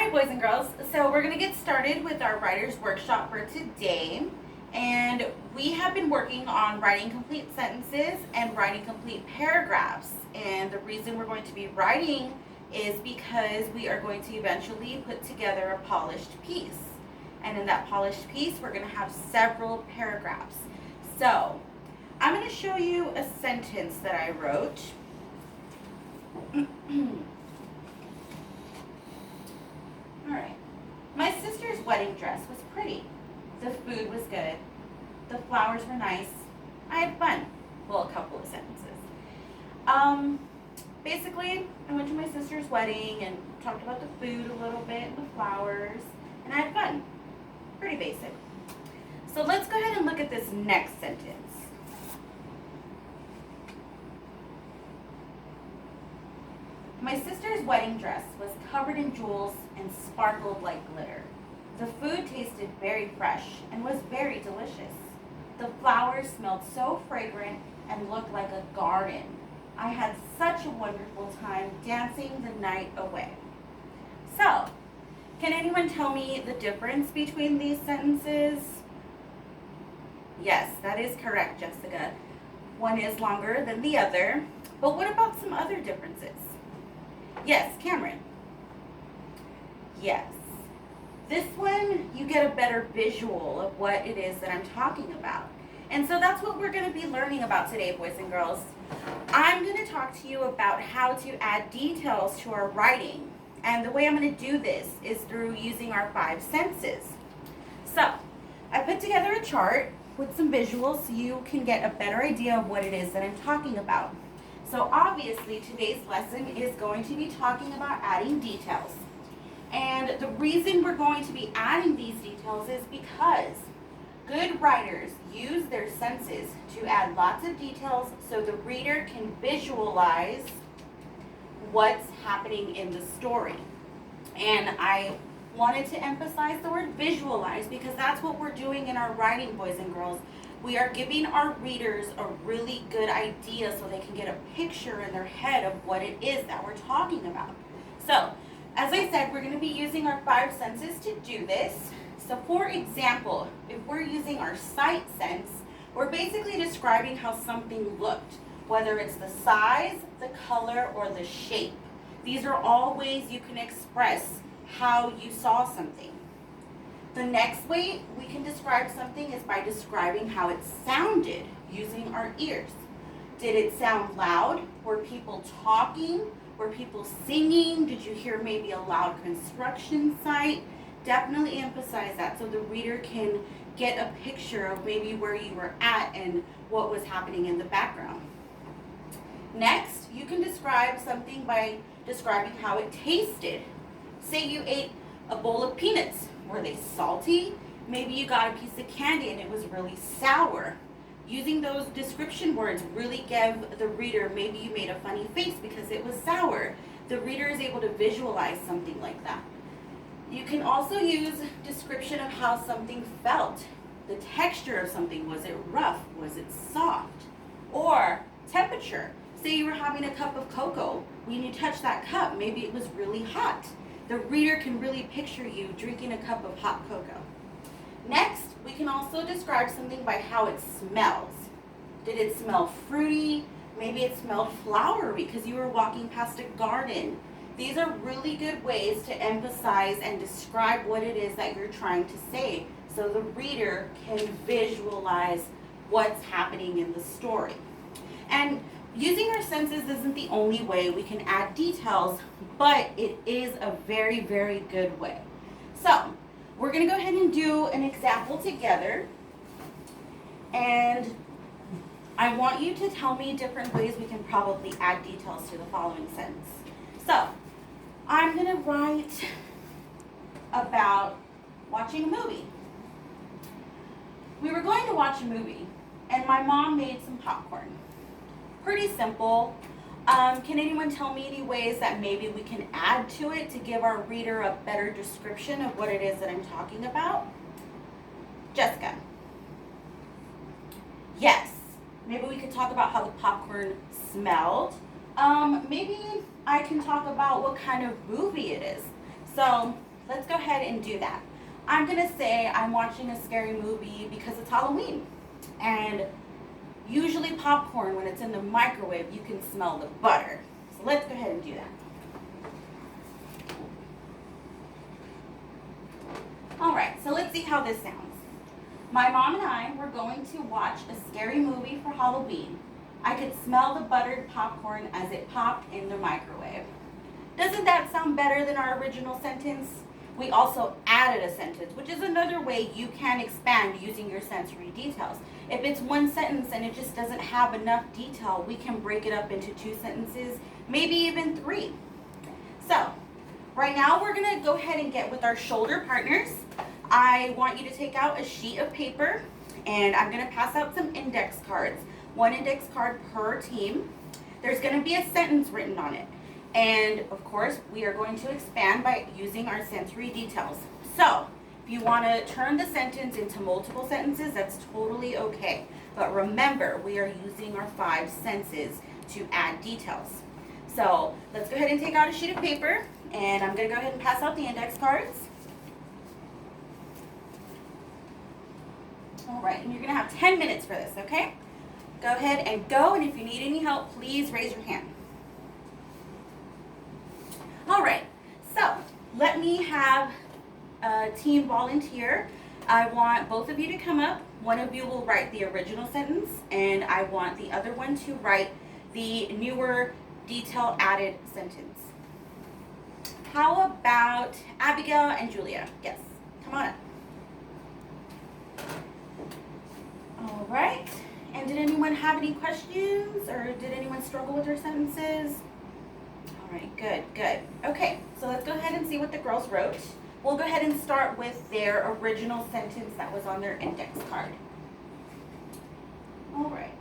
right, boys and girls, so we're going to get started with our writer's workshop for today. And we have been working on writing complete sentences and writing complete paragraphs. And the reason we're going to be writing is because we are going to eventually put together a polished piece. And in that polished piece, we're going to have several paragraphs. So, I'm going to show you a sentence that I wrote. Alright. My sister's wedding dress was pretty. The food was good. The flowers were nice. I had fun. Well, a couple of sentences. Basically, I went to my sister's wedding and talked about the food a little bit and the flowers, and I had fun. Pretty basic. So let's go ahead and look at this next sentence. My sister's wedding dress was covered in jewels and sparkled like glitter. The food tasted very fresh and was very delicious. The flowers smelled so fragrant and looked like a garden. I had such a wonderful time dancing the night away. So, can anyone tell me the difference between these sentences? Yes, that is correct, Jessica. One is longer than the other. But what about some other differences? Yes, Cameron. Yes. This one, you get a better visual of what it is that I'm talking about. And so that's what we're going to be learning about today, boys and girls. I'm going to talk to you about how to add details to our writing. And the way I'm going to do this is through using our 5 senses. So, I put together a chart with some visuals so you can get a better idea of what it is that I'm talking about. So obviously today's lesson is going to be talking about adding details. And the reason we're going to be adding these details is because good writers use their senses to add lots of details so the reader can visualize what's happening in the story. And I wanted to emphasize the word visualize because that's what we're doing in our writing, boys and girls. We are giving our readers a really good idea so they can get a picture in their head of what it is that we're talking about. So, as I said, we're going to be using our 5 senses to do this. So, for example, if we're using our sight sense, we're basically describing how something looked, whether it's the size, the color, or the shape. These are all ways you can express how you saw something. The next way we can describe something is by describing how it sounded using our ears. Did it sound loud? Were people talking? Were people singing? Did you hear maybe a loud construction site? Definitely emphasize that so the reader can get a picture of maybe where you were at and what was happening in the background. Next, you can describe something by describing how it tasted. Say you ate a bowl of peanuts. Were they salty? Maybe you got a piece of candy and it was really sour. Using those description words really give the reader, maybe you made a funny face because it was sour. The reader is able to visualize something like that. You can also use description of how something felt. The texture of something. Was it rough? Was it soft? Or temperature. Say you were having a cup of cocoa. When you touch that cup, maybe it was really hot. The reader can really picture you drinking a cup of hot cocoa. Next, we can also describe something by how it smells. Did it smell fruity? Maybe it smelled flowery because you were walking past a garden. These are really good ways to emphasize and describe what it is that you're trying to say so the reader can visualize what's happening in the story. And using our senses isn't the only way we can add details, but it is a very, very good way. So, we're going to go ahead and do an example together. And I want you to tell me different ways we can probably add details to the following sentence. So, I'm going to write about watching a movie. We were going to watch a movie, and my mom made some popcorn. Pretty simple. Can anyone tell me any ways that maybe we can add to it to give our reader a better description of what it is that I'm talking about? Jessica. Yes. Maybe we could talk about how the popcorn smelled. Maybe I can talk about what kind of movie it is. So, let's go ahead and do that. I'm going to say I'm watching a scary movie because it's Halloween. And usually popcorn, when it's in the microwave, you can smell the butter. So let's go ahead and do that. Alright, so let's see how this sounds. My mom and I were going to watch a scary movie for Halloween. I could smell the buttered popcorn as it popped in the microwave. Doesn't that sound better than our original sentence? We also added a sentence, which is another way you can expand using your sensory details. If it's one sentence and it just doesn't have enough detail, we can break it up into 2 sentences, maybe even 3. So, right now we're going to go ahead and get with our shoulder partners. I want you to take out a sheet of paper, and I'm going to pass out some index cards. 1 index card per team. There's going to be a sentence written on it. And of course, we are going to expand by using our sensory details. So, if you want to turn the sentence into multiple sentences, that's totally okay. But remember, we are using our 5 senses to add details. So, let's go ahead and take out a sheet of paper, and I'm going to go ahead and pass out the index cards. All right, and you're going to have 10 minutes for this, okay? Go ahead and go, and if you need any help, please raise your hand. All right, so let me have a team volunteer. I want both of you to come up. One of you will write the original sentence, and I want the other one to write the newer detail added sentence. How about Abigail and Julia? Yes, come on up. All right, and did anyone have any questions, or did anyone struggle with their sentences? All right, good, good. Okay, so let's go ahead and see what the girls wrote. We'll go ahead and start with their original sentence that was on their index card. All right.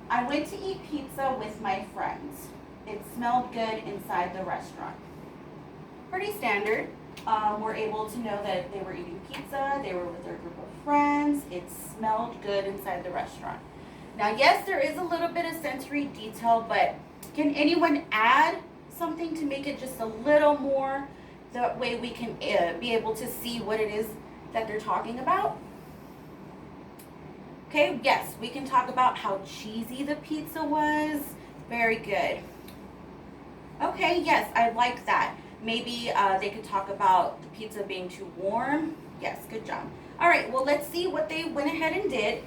I went to eat pizza with my friends. It smelled good inside the restaurant. Pretty standard. We're able to know that they were eating pizza, they were with their group of friends, it smelled good inside the restaurant. Now, yes, there is a little bit of sensory detail, but can anyone add something to make it just a little more, that way we can be able to see what it is that they're talking about? Okay, yes, we can talk about how cheesy the pizza was. Very good. Okay, yes, I like that. Maybe they could talk about the pizza being too warm. Yes, good job. All right, well, let's see what they went ahead and did.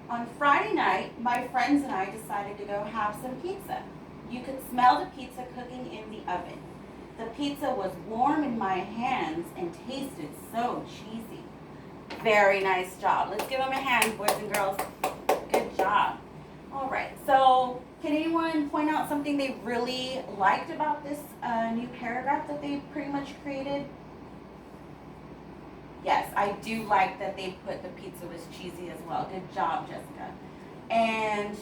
On Friday night, my friends and I decided to go have some pizza. You could smell the pizza cooking in the oven. The pizza was warm in my hands and tasted so cheesy. Very nice job. Let's give them a hand, boys and girls. Good job. All right, so can anyone point out something they really liked about this new paragraph that they pretty much created? Yes, I do like that they put the pizza was cheesy as well. Good job, Jessica. And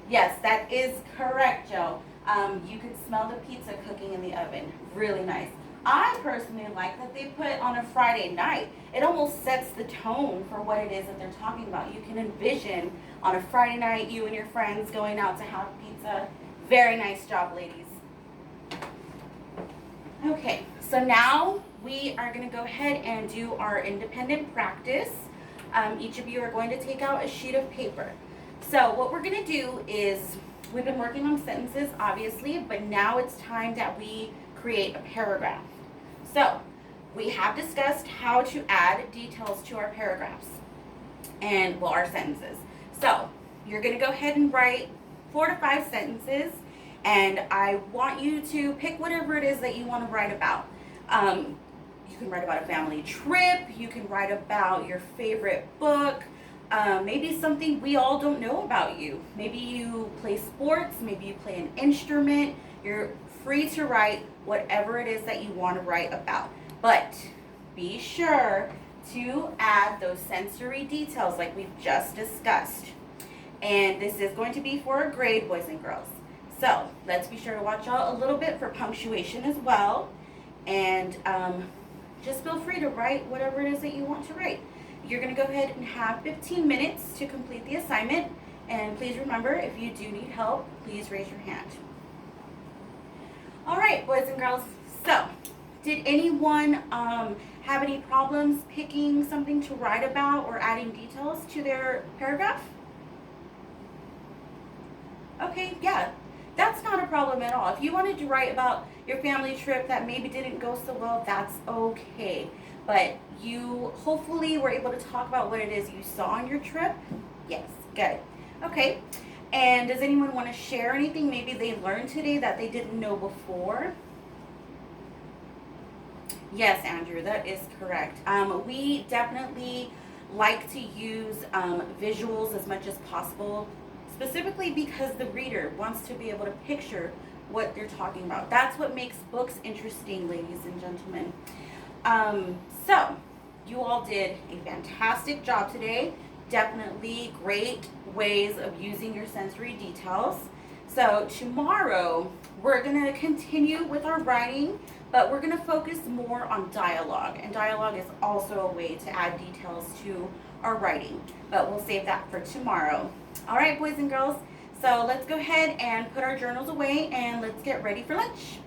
yes, that is correct, Joe. You could smell the pizza cooking in the oven. Really nice. I personally like that they put on a Friday night. It almost sets the tone for what it is that they're talking about. You can envision on a Friday night you and your friends going out to have pizza. Very nice job, ladies. Okay, so now we are going to go ahead and do our independent practice. Each of you are going to take out a sheet of paper. So what we're going to do is, we've been working on sentences, obviously, but now it's time that we create a paragraph. So we have discussed how to add details to our paragraphs and, well, our sentences. So you're going to go ahead and write 4 to 5 sentences, and I want you to pick whatever it is that you want to write about. You can write about a family trip, you can write about your favorite book, maybe something we all don't know about you. Maybe you play sports, maybe you play an instrument. You're free to write whatever it is that you want to write about. But be sure to add those sensory details like we've just discussed. And this is going to be for a grade, boys and girls. So let's be sure to watch out a little bit for punctuation as well. And just feel free to write whatever it is that you want to write. You're going to go ahead and have 15 minutes to complete the assignment. And please remember, if you do need help, please raise your hand. All right, boys and girls. So, did anyone have any problems picking something to write about or adding details to their paragraph? Okay, yeah, that's not a problem at all. If you wanted to write about your family trip that maybe didn't go so well, that's okay. But you hopefully were able to talk about what it is you saw on your trip. Yes, good. Okay, and does anyone want to share anything maybe they learned today that they didn't know before? Yes, Andrew, that is correct. We definitely like to use visuals as much as possible, specifically because the reader wants to be able to picture what they're talking about. That's what makes books interesting, ladies and gentlemen. So, you all did a fantastic job today. Definitely great ways of using your sensory details. So, tomorrow we're going to continue with our writing, but we're going to focus more on dialogue. And dialogue is also a way to add details to our writing, but we'll save that for tomorrow. All right, boys and girls, so let's go ahead and put our journals away and let's get ready for lunch.